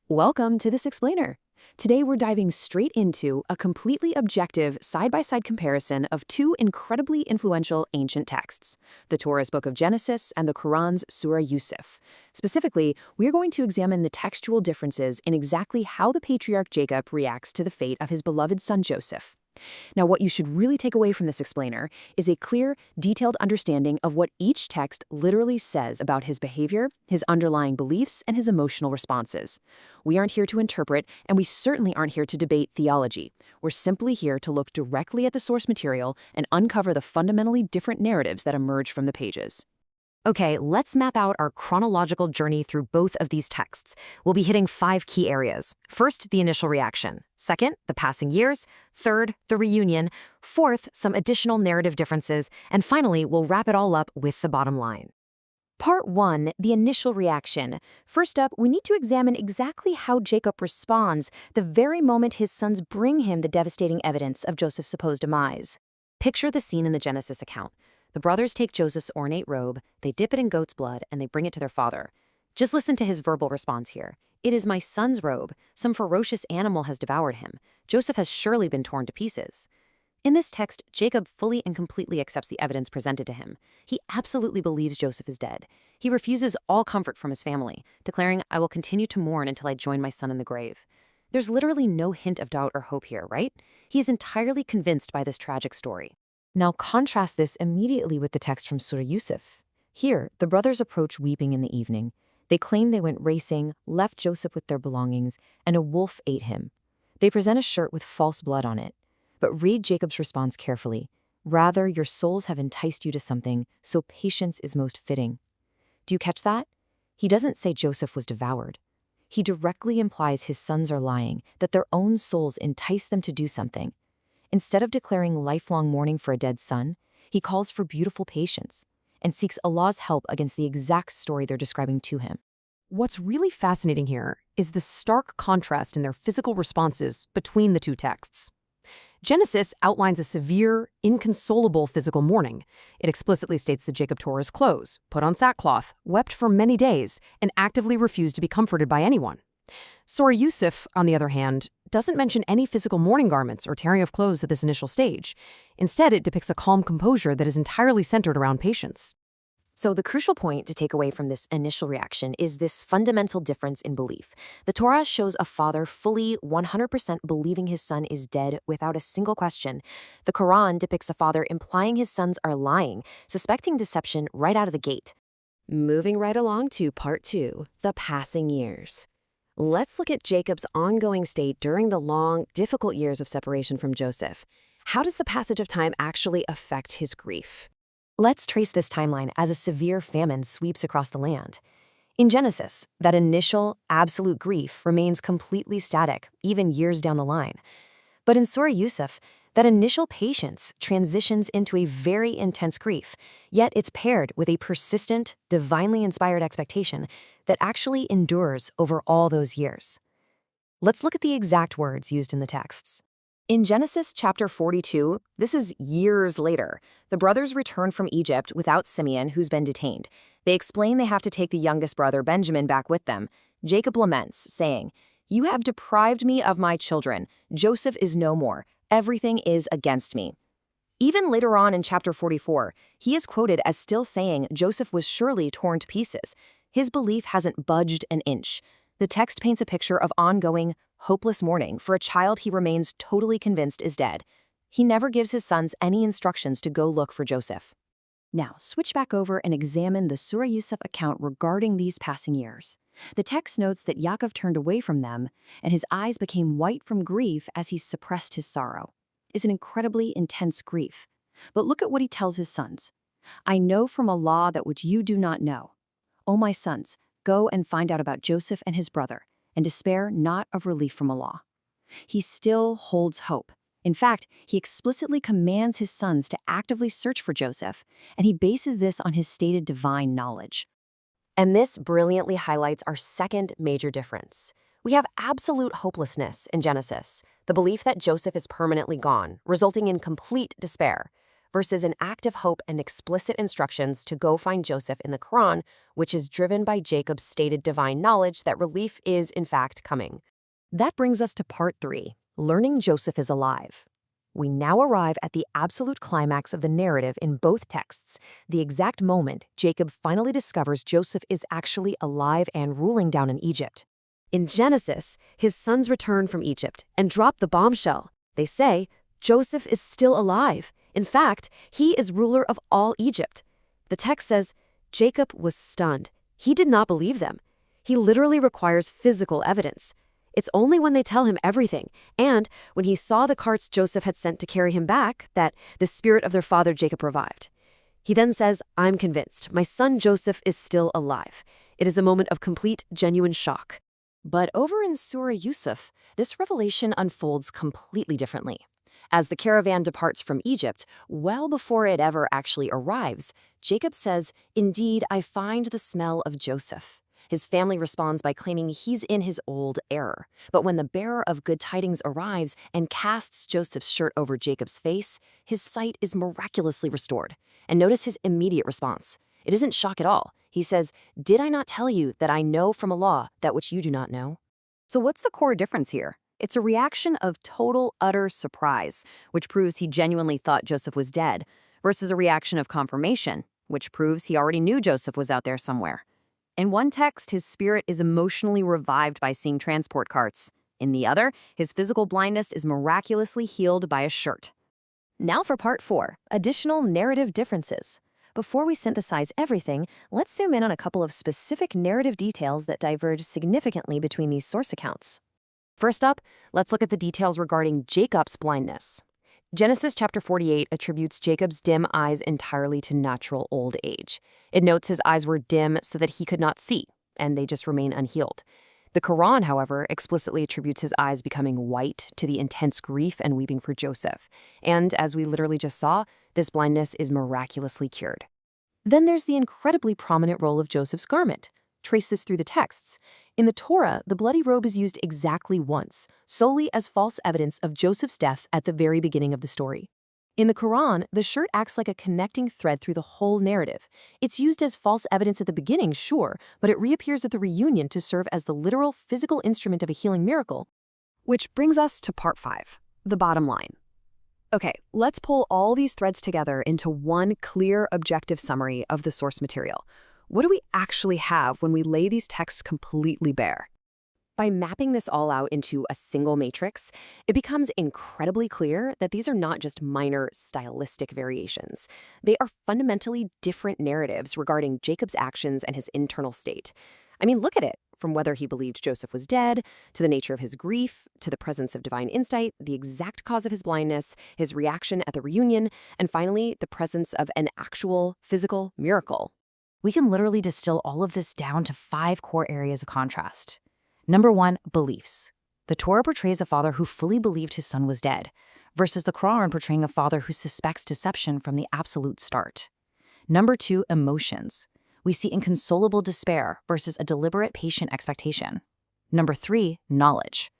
Welcome to This Explainer. Today we're diving straight into a completely objective side-by-side comparison of two incredibly influential ancient texts, the Torah's book of Genesis and the Quran's Surah Yusuf. Specifically, we're going to examine the textual differences in exactly how the patriarch Jacob reacts to the fate of his beloved son Joseph. Now, what you should really take away from this explainer is a clear, detailed understanding of what each text literally says about his behavior, his underlying beliefs, and his emotional responses. We aren't here to interpret, and we certainly aren't here to debate theology. We're simply here to look directly at the source material and uncover the fundamentally different narratives that emerge from the pages. Okay, let's map out our chronological journey through both of these texts. We'll be hitting 5 key areas. First, the initial reaction. Second, the passing years. Third, the reunion. Fourth, some additional narrative differences. And finally, we'll wrap it all up with the bottom line. Part 1, the initial reaction. First up, we need to examine exactly how Jacob responds the very moment his sons bring him the devastating evidence of Joseph's supposed demise. Picture the scene in the Genesis account. The brothers take Joseph's ornate robe, they dip it in goat's blood, and they bring it to their father. Just listen to his verbal response here. "It is my son's robe. Some ferocious animal has devoured him. Joseph has surely been torn to pieces." In this text, Jacob fully and completely accepts the evidence presented to him. He absolutely believes Joseph is dead. He refuses all comfort from his family, declaring, "I will continue to mourn until I join my son in the grave." There's literally no hint of doubt or hope here, right? He is entirely convinced by this tragic story. Now contrast this immediately with the text from Surah Yusuf. Here, the brothers approach weeping in the evening. They claim they went racing, left Joseph with their belongings, and a wolf ate him. They present a shirt with false blood on it. But read Jacob's response carefully. "Rather, your souls have enticed you to something, so patience is most fitting." Do you catch that? He doesn't say Joseph was devoured. He directly implies his sons are lying, that their own souls entice them to do something. Instead of declaring lifelong mourning for a dead son, he calls for beautiful patience and seeks Allah's help against the exact story they're describing to him. What's really fascinating here is the stark contrast in their physical responses between the two texts. Genesis outlines a severe, inconsolable physical mourning. It explicitly states that Jacob tore his clothes, put on sackcloth, wept for many days, and actively refused to be comforted by anyone. Surah Yusuf, on the other hand, doesn't mention any physical mourning garments or tearing of clothes at this initial stage. Instead, it depicts a calm composure that is entirely centered around patience. So the crucial point to take away from this initial reaction is this fundamental difference in belief. The Torah shows a father fully 100% believing his son is dead without a single question. The Quran depicts a father implying his sons are lying, suspecting deception right out of the gate. Moving right along to part 2, the passing years. Let's look at Jacob's ongoing state during the long, difficult years of separation from Joseph. How does the passage of time actually affect his grief? Let's trace this timeline as a severe famine sweeps across the land. In Genesis, that initial, absolute grief remains completely static, even years down the line. But in Surah Yusuf, that initial patience transitions into a very intense grief, yet it's paired with a persistent, divinely inspired expectation that actually endures over all those years. Let's look at the exact words used in the texts. In Genesis chapter 42, this is years later, the brothers return from Egypt without Simeon, who's been detained. They explain they have to take the youngest brother, Benjamin, back with them. Jacob laments, saying, "You have deprived me of my children. Joseph is no more. Everything is against me." Even later on in chapter 44, he is quoted as still saying Joseph was surely torn to pieces. His belief hasn't budged an inch. The text paints a picture of ongoing, hopeless mourning for a child he remains totally convinced is dead. He never gives his sons any instructions to go look for Joseph. Now, switch back over and examine the Surah Yusuf account regarding these passing years. The text notes that Yaqub turned away from them, and his eyes became white from grief as he suppressed his sorrow. It's an incredibly intense grief. But look at what he tells his sons. "I know from Allah that which you do not know. O my sons, go and find out about Joseph and his brother, and despair not of relief from Allah." He still holds hope. In fact, he explicitly commands his sons to actively search for Joseph, and he bases this on his stated divine knowledge. And this brilliantly highlights our second major difference. We have absolute hopelessness in Genesis, the belief that Joseph is permanently gone, resulting in complete despair. versus an act of hope and explicit instructions to go find Joseph in the Quran, which is driven by Jacob's stated divine knowledge that relief is, in fact, coming. That brings us to part 3, learning Joseph is alive. We now arrive at the absolute climax of the narrative in both texts, the exact moment Jacob finally discovers Joseph is actually alive and ruling down in Egypt. In Genesis, his sons return from Egypt and drop the bombshell. They say, Joseph is still alive. In fact, he is ruler of all Egypt. The text says, Jacob was stunned. He did not believe them. He literally requires physical evidence. It's only when they tell him everything, and when he saw the carts Joseph had sent to carry him back, that the spirit of their father Jacob revived. He then says, I'm convinced. My son Joseph is still alive. It is a moment of complete, genuine shock. But over in Surah Yusuf, this revelation unfolds completely differently. As the caravan departs from Egypt, well before it ever actually arrives, Jacob says, Indeed, I find the smell of Joseph. His family responds by claiming he's in his old error. But when the bearer of good tidings arrives and casts Joseph's shirt over Jacob's face, his sight is miraculously restored. And notice his immediate response. It isn't shock at all. He says, Did I not tell you that I know from Allah that which you do not know? So what's the core difference here? It's a reaction of total, utter surprise, which proves he genuinely thought Joseph was dead, versus a reaction of confirmation, which proves he already knew Joseph was out there somewhere. In one text, his spirit is emotionally revived by seeing transport carts. In the other, his physical blindness is miraculously healed by a shirt. Now for part 4, additional narrative differences. Before we synthesize everything, let's zoom in on a couple of specific narrative details that diverge significantly between these source accounts. First up, let's look at the details regarding Jacob's blindness. Genesis chapter 48 attributes Jacob's dim eyes entirely to natural old age. It notes his eyes were dim so that he could not see, and they just remain unhealed. The Quran, however, explicitly attributes his eyes becoming white to the intense grief and weeping for Joseph. And as we literally just saw, this blindness is miraculously cured. Then there's the incredibly prominent role of Joseph's garment. Trace this through the texts. In the Torah, the bloody robe is used exactly once, solely as false evidence of Joseph's death at the very beginning of the story. In the Quran, the shirt acts like a connecting thread through the whole narrative. It's used as false evidence at the beginning, sure, but it reappears at the reunion to serve as the literal physical instrument of a healing miracle. Which brings us to part 5, the bottom line. Okay, let's pull all these threads together into one clear, objective summary of the source material. What do we actually have when we lay these texts completely bare? By mapping this all out into a single matrix, it becomes incredibly clear that these are not just minor stylistic variations. They are fundamentally different narratives regarding Jacob's actions and his internal state. I mean, look at it. From whether he believed Joseph was dead, to the nature of his grief, to the presence of divine insight, the exact cause of his blindness, his reaction at the reunion, and finally, the presence of an actual physical miracle. We can literally distill all of this down to 5 core areas of contrast. Number 1, beliefs. The Torah portrays a father who fully believed his son was dead, versus the Quran portraying a father who suspects deception from the absolute start. Number 2, emotions. We see inconsolable despair versus a deliberate, patient expectation. Number 3, knowledge.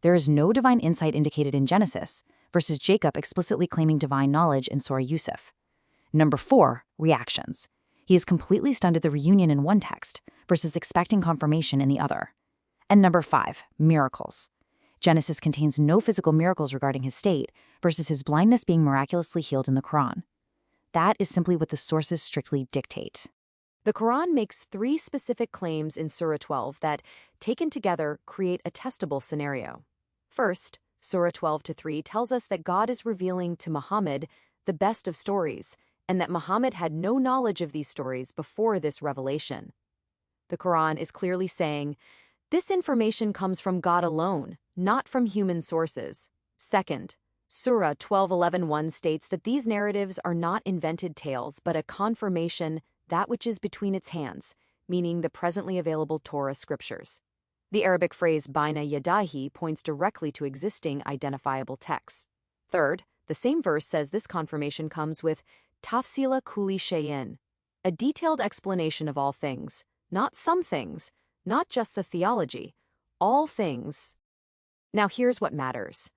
There is no divine insight indicated in Genesis, versus Jacob explicitly claiming divine knowledge in Surah Yusuf. Number 4, reactions. He is completely stunned at the reunion in one text, versus expecting confirmation in the other. And number 5, miracles. Genesis contains no physical miracles regarding his state, versus his blindness being miraculously healed in the Quran. That is simply what the sources strictly dictate. The Quran makes 3 specific claims in Surah 12 that, taken together, create a testable scenario. First, Surah 12-3 tells us that God is revealing to Muhammad the best of stories, and that Muhammad had no knowledge of these stories before this revelation. The Quran is clearly saying, this information comes from God alone, not from human sources. Second, Surah 12:11-1 states that these narratives are not invented tales, but a confirmation that which is between its hands, meaning the presently available Torah scriptures. The Arabic phrase baina yadahi points directly to existing identifiable texts. Third, the same verse says this confirmation comes with tafsila kulli shay'in, a detailed explanation of all things, not some things, not just the theology, all things. Now here's what matters.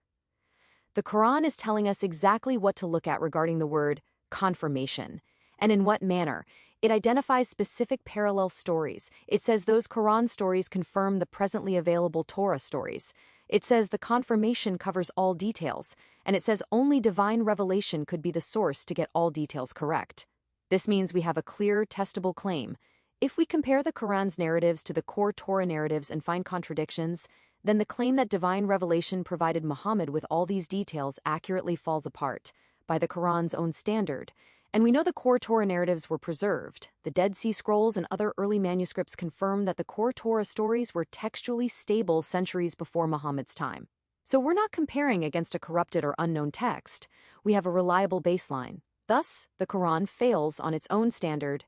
The Quran is telling us exactly what to look at regarding the word confirmation. And in what manner? It identifies specific parallel stories. It says those Quran stories confirm the presently available Torah stories. It says the confirmation covers all details, and it says only divine revelation could be the source to get all details correct. This means we have a clear, testable claim. If we compare the Quran's narratives to the core Torah narratives and find contradictions, then the claim that divine revelation provided Muhammad with all these details accurately falls apart, by the Quran's own standard. And we know the core Torah narratives were preserved. The Dead Sea Scrolls and other early manuscripts confirm that the core Torah stories were textually stable centuries before Muhammad's time. So we're not comparing against a corrupted or unknown text. We have a reliable baseline. Thus, the Quran fails on its own standard